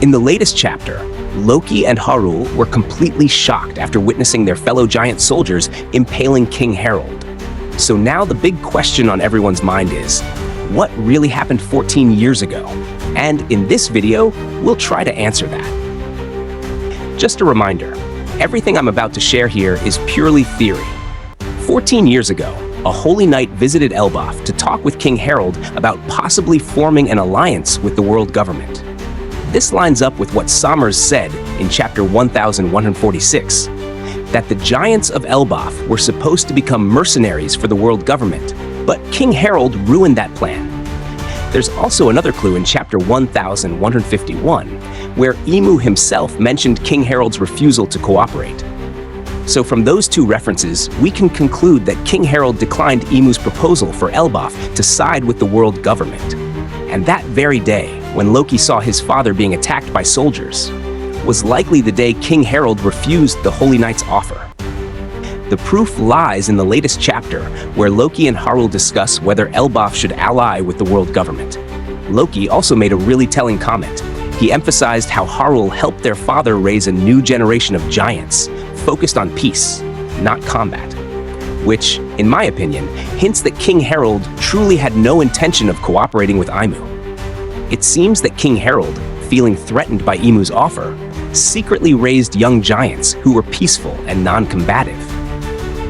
In the latest chapter, Loki and Harul were completely shocked after witnessing their fellow giant soldiers impaling King Herald. So now the big question on everyone's mind is, what really happened 14 years ago? And in this video, we'll try to answer that. Just a reminder, everything I'm about to share here is purely theory. 14 years ago, a holy knight visited Elbaf to talk with King Herald about possibly forming an alliance with the world government. This lines up with what Sommers said in chapter 1146, that the giants of Elbaf were supposed to become mercenaries for the world government, but King Herald ruined that plan. There's also another clue in chapter 1151, where Emu himself mentioned King Herald's refusal to cooperate. So from those two references, we can conclude that King Herald declined Emu's proposal for Elbaf to side with the world government. And that very day, when Loki saw his father being attacked by soldiers, was likely the day King Herald refused the Holy Knight's offer. The proof lies in the latest chapter, where Loki and Harul discuss whether Elbaf should ally with the world government. Loki also made a really telling comment. He emphasized how Harul helped their father raise a new generation of giants, focused on peace, not combat. Which, in my opinion, hints that King Herald truly had no intention of cooperating with Emu. It seems that King Herald, feeling threatened by Emu's offer, secretly raised young giants who were peaceful and non-combative.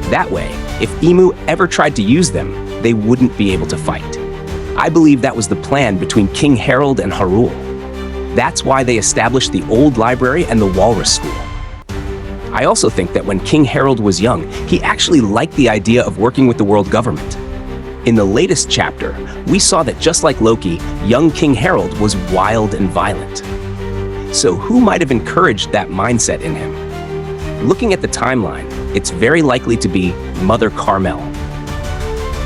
That way, if Emu ever tried to use them, they wouldn't be able to fight. I believe that was the plan between King Herald and Harul. That's why they established the Old Library and the Walrus School. I also think that when King Herald was young, he actually liked the idea of working with the world government. In the latest chapter, we saw that just like Loki, young King Herald was wild and violent. So who might have encouraged that mindset in him? Looking at the timeline, it's very likely to be Mother Carmel.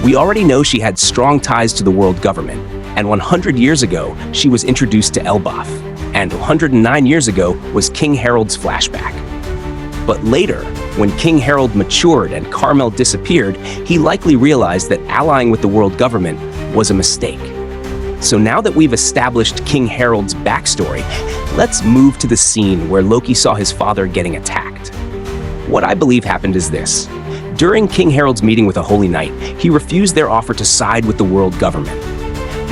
We already know she had strong ties to the world government, and 100 years ago, she was introduced to Elbaf, and 109 years ago was King Herald's flashback. But later, when King Herald matured and Carmel disappeared, he likely realized that allying with the world government was a mistake. So now that we've established King Herald's backstory, let's move to the scene where Loki saw his father getting attacked. What I believe happened is this. During King Herald's meeting with a holy knight, he refused their offer to side with the world government.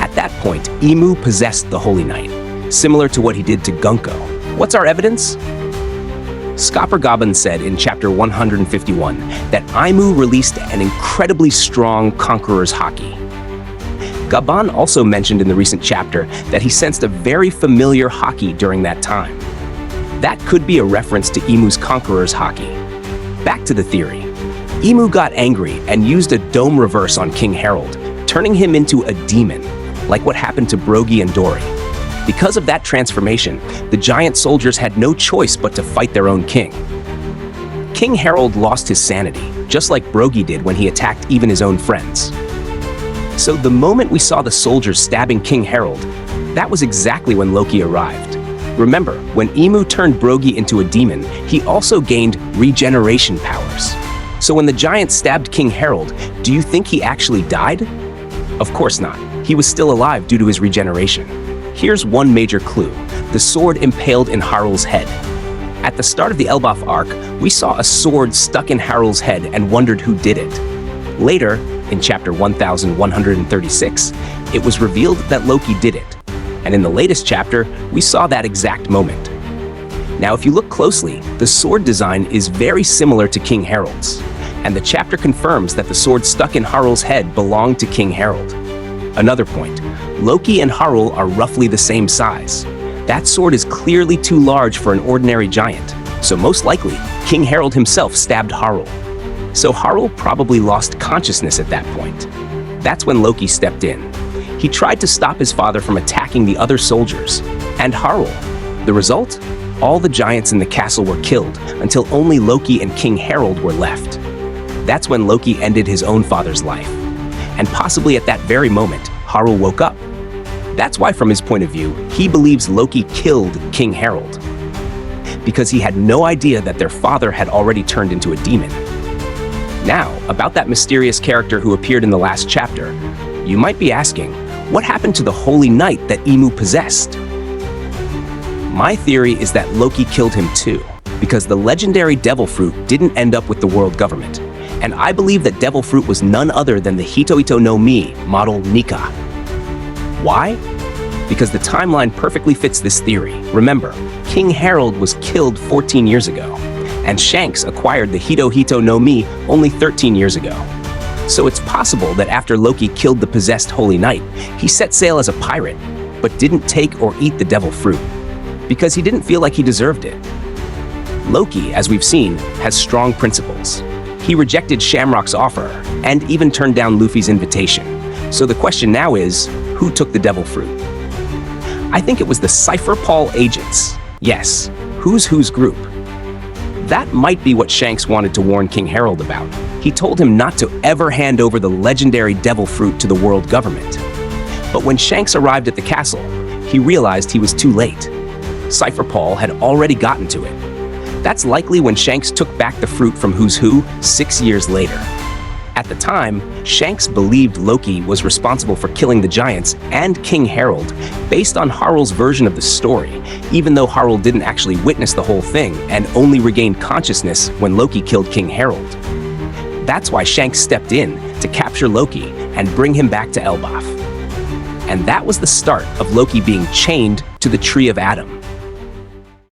At that point, Emu possessed the holy knight, similar to what he did to Gunko. What's our evidence? Skopper Gaban said in chapter 151 that Aimu released an incredibly strong Conqueror's Haki. Gaban also mentioned in the recent chapter that he sensed a very familiar Haki during that time. That could be a reference to Emu's Conqueror's Haki. Back to the theory. Emu got angry and used a dome reverse on King Herald, turning him into a demon, like what happened to Brogi and Dory. Because of that transformation, the giant soldiers had no choice but to fight their own king. King Herald lost his sanity, just like Brogi did when he attacked even his own friends. So the moment we saw the soldiers stabbing King Herald, that was exactly when Loki arrived. Remember, when Emu turned Brogi into a demon, he also gained regeneration powers. So when the giants stabbed King Herald, do you think he actually died? Of course not. He was still alive due to his regeneration. Here's one major clue, the sword impaled in Harul's head. At the start of the Elbaf arc, we saw a sword stuck in Harul's head and wondered who did it. Later, in chapter 1136, it was revealed that Loki did it. And in the latest chapter, we saw that exact moment. Now, if you look closely, the sword design is very similar to King Herald's. And the chapter confirms that the sword stuck in Harul's head belonged to King Herald. Another point, Loki and Harul are roughly the same size. That sword is clearly too large for an ordinary giant, so most likely, King Herald himself stabbed Harul. So Harul probably lost consciousness at that point. That's when Loki stepped in. He tried to stop his father from attacking the other soldiers, and Harul. The result? All the giants in the castle were killed, until only Loki and King Herald were left. That's when Loki ended his own father's life. And possibly at that very moment, Harul woke up. That's why, from his point of view, he believes Loki killed King Herald, because he had no idea that their father had already turned into a demon. Now, about that mysterious character who appeared in the last chapter, you might be asking, what happened to the holy knight that Emu possessed? My theory is that Loki killed him too, because the legendary devil fruit didn't end up with the world government. And I believe that devil fruit was none other than the Hito no Mi model Nika. Why? Because the timeline perfectly fits this theory. Remember, King Herald was killed 14 years ago, and Shanks acquired the Hito no Mi only 13 years ago. So it's possible that after Loki killed the possessed Holy Knight, he set sail as a pirate, but didn't take or eat the devil fruit, because he didn't feel like he deserved it. Loki, as we've seen, has strong principles. He rejected Shamrock's offer, and even turned down Luffy's invitation. So the question now is, who took the devil fruit? I think it was the Cypher Paul agents. Yes, who's group. That might be what Shanks wanted to warn King Herald about. He told him not to ever hand over the legendary devil fruit to the world government. But when Shanks arrived at the castle, he realized he was too late. Cypher Paul had already gotten to it. That's likely when Shanks took back the fruit from Who's Who 6 years later. At the time, Shanks believed Loki was responsible for killing the giants and King Herald based on Harul's version of the story, even though Harul didn't actually witness the whole thing and only regained consciousness when Loki killed King Herald. That's why Shanks stepped in to capture Loki and bring him back to Elbaf. And that was the start of Loki being chained to the Tree of Adam.